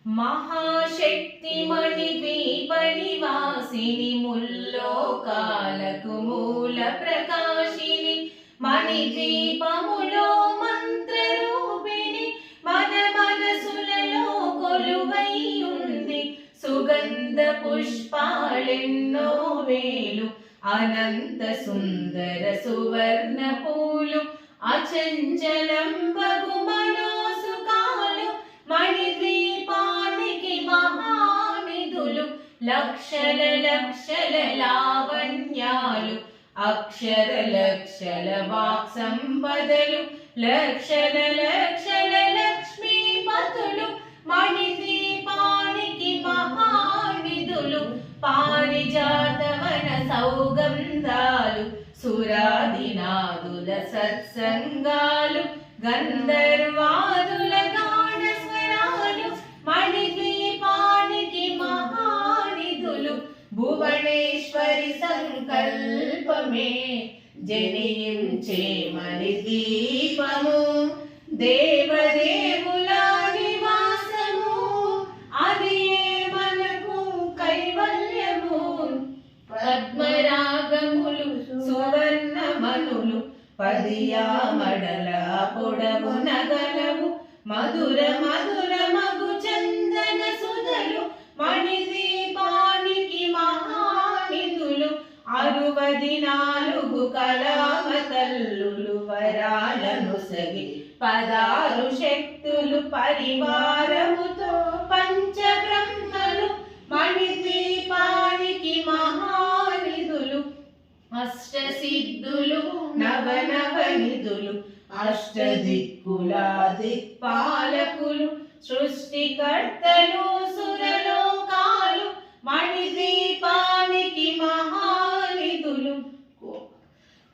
महाशक्तिमणि द्वीपनिवासिनि मुल्लोकाలకు మూల ప్రకాశిని మణిద్వీపములో మంత్రరూపిణి మన మనసులలో కొలువై ఉంది సుగంధ పుష్పాలెన్నో వేలు అనంత సుందర సువర్ణ పూలు అచంచలం బగు మనోసుకాలు మణిద్వీపానికి మహానిధులు లక్షల లక్షల లావణ్యాలు అక్షర లక్షల వాక్ సంపదలు లక్షల లక్షల లక్ష్మీపతులు మణిద్వీపానికి మహానిధులు పారిజాతవన సౌగంధాలు సురాదినాదుల సత్సంగాలు గంధర్వాదుల గాన స్వరాలు మణిద్వీపానికి మహానిధులు భువనేశ్వరి సంకల్పమే జనించే మణిద్వీపము దేవదేవుల నివాసము అది మనకు కైవల్యము పద్మరాగములు సువర్ణమనులు పదియామడల పొడవు నగలవు మధుర మధుర మగు చందన సుధలు మణిద్వీపానికి మహానిధులు 64 కళామ తల్లులు వరాలను సగి 16 శక్తులు పరివారముతో పంచబ్రహ్మలు మణిద్వీపానికి మహానిధులు అష్టసిద్ధులు నవనవనిధులు అష్టదిక్కుల దిక్పాలకులు సృష్టికర్తలు సురలోకాలు మణిద్వీపానికి మహానిధులు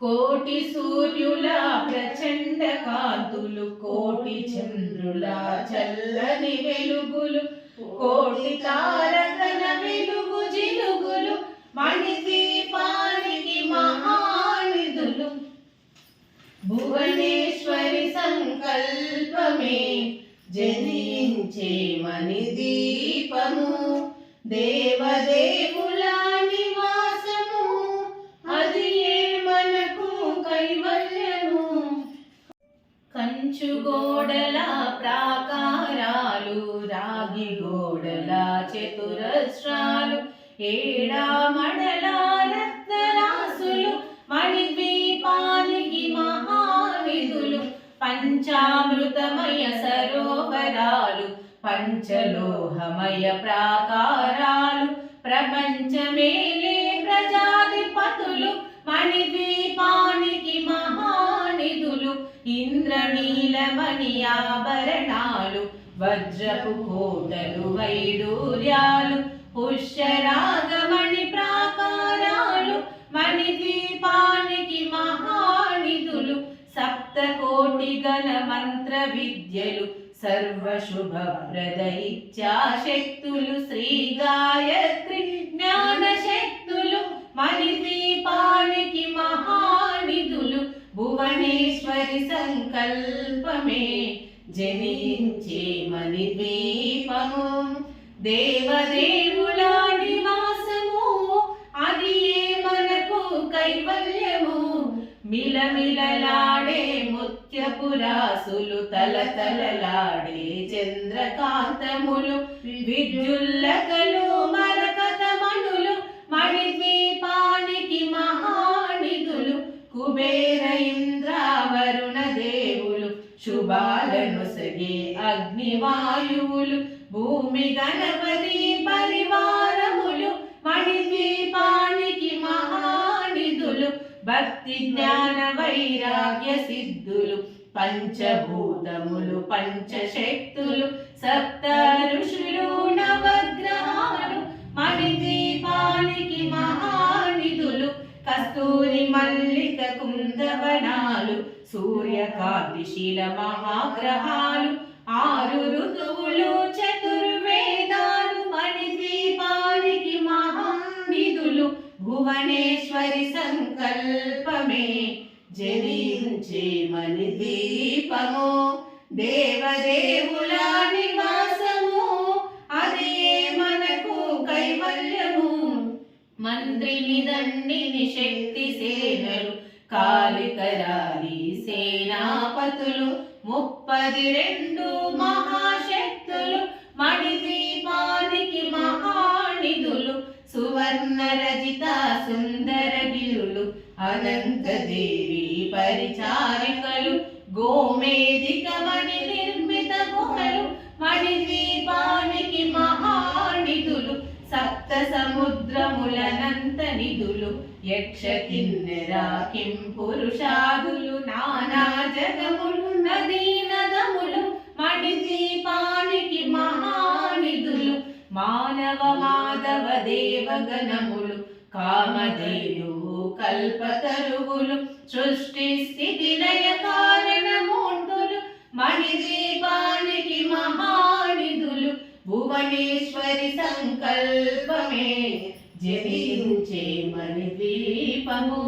కోటి సూర్యుల ప్రచండ కాంతులు కోటి చంద్రుల చల్లని వెలుగులు కోటి తారకల వెలుగు జిలుగులు మణిద్వీపానికి మహానిధులు భువనేశ్వరి సంకల్పమే జనించే మణిద్వీపము దేవదేవుల నివాసము అది మనకు కైవల్యము కంచు గోడల ప్రాకారాలు రాగి గోడల చతురస్రాలు ఏడామడల రత్నరాసులు మణిద్వీపానికి మహానిధులు పంచామృతమయ సరోవరాలు పంచలోహమయ ప్రాకారాలు ప్రపంచమేలే ప్రజాధిపతులు మణిద్వీపానికి మహానిధులు ఇంద్రనీలమణి ఆభరణాలు వజ్రపు కోటలు వైడూర్యాలు పుష్యరాగమణి ప్రాకారాలు మణిద్వీపానికి మహానిధులు సప్తకోటి గణ మంత్ర విద్యలు సర్వశుభప్రద ఇచ్ఛాశక్తులు శ్రీ గాయత్రి జ్ఞాన శక్తులు మణిద్వీపానికి మహానిధులు భువనేశ్వరి సంకల్పమే జనించే మణిద్వీపము దేవదేవుల నివాసము అది మనకు కైవల్యము మిలమిలలాడే ముత్యపురాసులు తలతలలాడే చంద్రకాంతములు విద్యుల్లకలు మరకతమణులు మణిద్వీపానికి మహానిధులు కుబేర ఇంద్ర వరుణ దేవులు శుభాలను సగే అగ్నివాయువులు భూమి గణపతి పరివారములు మణిద్వీపానికి మహానిధులు భక్తి జ్ఞాన వైరాగ్య సిద్ధులు పంచభూతములు పంచశక్తులు సప్త ఋషులు నవగ్రహాలు మణిద్వీపానికి మహానిధులు కస్తూరి మల్లిక కుందవనాలు సూర్యకాంతిశీల మహాగ్రహాలు 6 ఋతువులు చతుర్వేదాలు మణిద్వీపానికి మహానిధులు భువనేశ్వరి సంకల్పమే జనించే మణిద్వీపము దేవదేవుల నివాసము దండిని దండిని శక్తి సేనలు కాలికరాలి సేనాపతులు 32 మహాశక్తులు మణిద్వీపానికి మహానిధులు సువర్ణ రజిత సుందర గిరులు అనంతదేవి పరిచారికలు గోమేధిక మణి నిర్మిత గుహలు మణిద్వీపానికి మహానిధులు సప్త సముద్రములనంత నిధులు యక్ష కిన్నెర కిం పురుషాదులు నానా జగములు నదీ నదములు మణిద్వీపానికి మహానిధులు మానవ మాధవ దేవగణములు కామధేను కల్పతరువులు సృష్టి స్థితి లయ కారణమూర్తులు మణిద్వీపానికి మహానిధులు భువనేశ్వరి సంకల్పమే జనించే మణిద్వీపము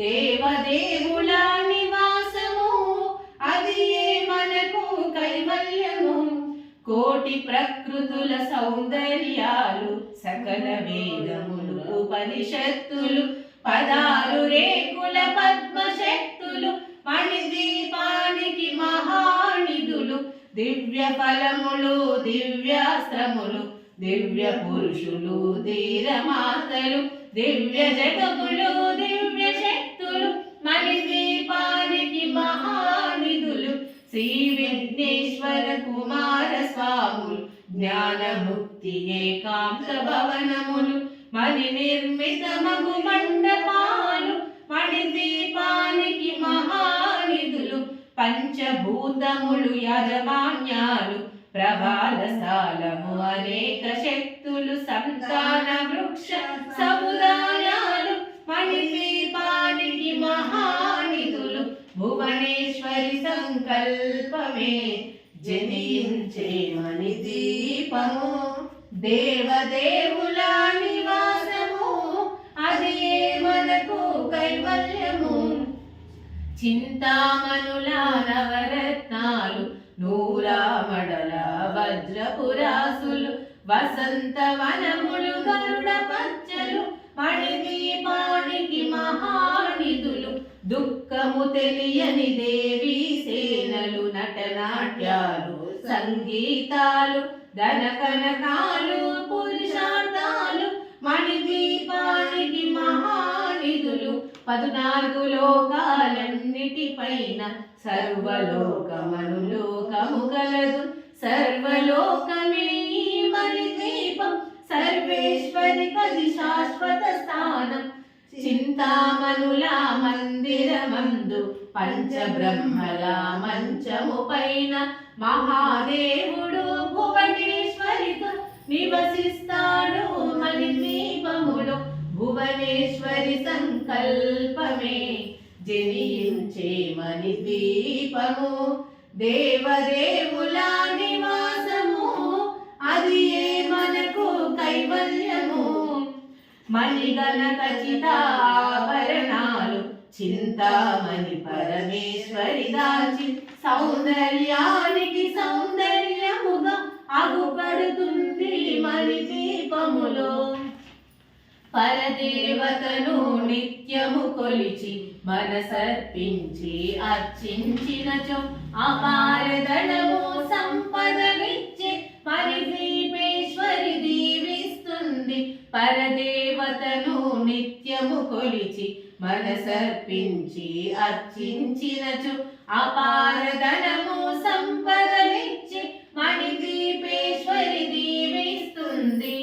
దేవదేవుల నివాసము అది మనకు కైవల్యము కోటి ప్రకృతుల సౌందర్యాలు సకల వేదములు ఉపనిషత్తులు 16 రేకుల పద్మశక్తులు మణిద్వీపానికి మహానిధులు దివ్య ఫలములు దివ్యాస్త్రములు దివ్య పురుషులు ధీరమాతలు దివ్య జగములు దివ్య శక్తులు మణిద్వీపానికి మహానిధులు శ్రీ విఘ్నేశ్వర కుమార స్వాములు జ్ఞానముక్తి ఏకాంత భవనములు మణి నిర్మిత మగు మండపాలు మణిద్వీపానికి మహానిధులు పంచభూతములు యాజమాన్యాలు ప్రభాల స్థాలము అనేక శక్తులు సంతాన వృక్ష సముదాయాలు మణిద్వీపానికి మహానిధులు భువనేశ్వరి సంకల్పమే జనించే మణిద్వీపము దేవదేవుల నివాసము అది మనకు కైవల్యము చింతామణుల నవరత్నాలు నూరామడల వజ్రపురాసులు వసంతవనములు గరుడ పచ్చలు మణిద్వీపానికి మహానిధులు దుఃఖము తెలియని దేవీ సేనలు నటనాట్యాలు సంగీతాలు ధనకనకాలు పురుషార్థాలు మణిద్వీపానికి మహానిధులు 14 లోకాలన్నిటిపైన సర్వలోకమనులోకము గలదు సర్వలోకమే మణిద్వీపం సర్వేశ్వరి కది శాశ్వత స్థానం చింతామణుల మందిరమందు పంచబ్రహ్మల మంచము పైన మహాదేవుడు భువనేశ్వరితో నివసిస్తాడు మణిద్వీపములో భువనేశ్వరి సంకల్పమే జనించే మణిద్వీపము దేవదేవుల నివాసము అది మనకు కైవల్యము మణిగణ ఖచ్చితాభరణాలు చింతామణి పరమేశ్వరి దాచి సౌందర్యానికి సౌందర్యముగా అగుపడుతుంది మణిద్వీపములో పరదేవతను నిత్యము కొలిచి మనసర్పించి అర్చించినచో అపారధనము సంపదనిచ్చి మణిద్వీపేశ్వరి దీవిస్తుంది పరదేవతను నిత్యము కొలిచి మనసర్పించి అర్చించినచు అపారధనము సంపదనిచ్చి మణిద్వీపేశ్వరి దీవిస్తుంది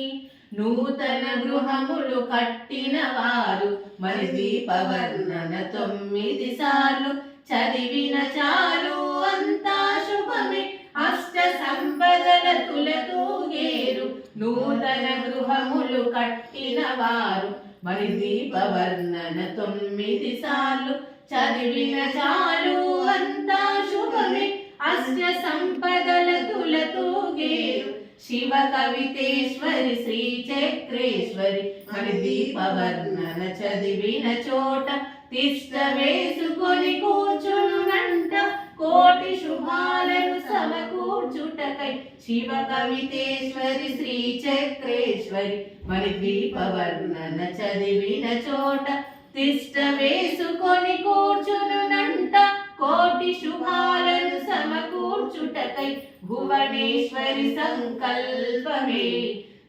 నూతన గృహములు కట్టిన వారు మణిద్వీప వర్ణన 9 సార్లు చదివిన చాలు అంతా శుభమే అష్ట సంపదల తులతూగేరు నూతన గృహములు కట్టిన వారు మణిద్వీప వర్ణన 9 సార్లు చదివిన చాలు అంతా శుభమే అష్ట సంపదల తులతూగేరు శివ కవితేశ్వరి శ్రీ చక్రేశ్వరి మణిద్వీప వర్ణన చదివిన చోట తిష్ట వేసుకొని కూర్చునునంట కోటి శుభాలను సమకూర్చుటకై శివ కవితేశ్వరి శ్రీ చక్రేశ్వరి మణిద్వీప వర్ణన చదివిన చోట తిష్ట వేసుకొని కూర్చునునంట కోటి శుభాలను సమకూర్చుటకై భువనేశ్వరి సంకల్పమే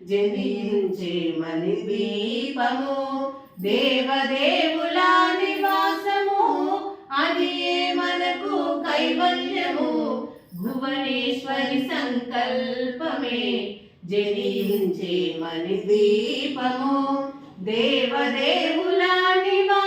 జనించే మణిద్వీపము దేవదేవుల నివాసము అది మనకు కైవల్యము భువనేశ్వరి సంకల్పమే జనించే మణిద్వీపము దేవదేవుల నివాసము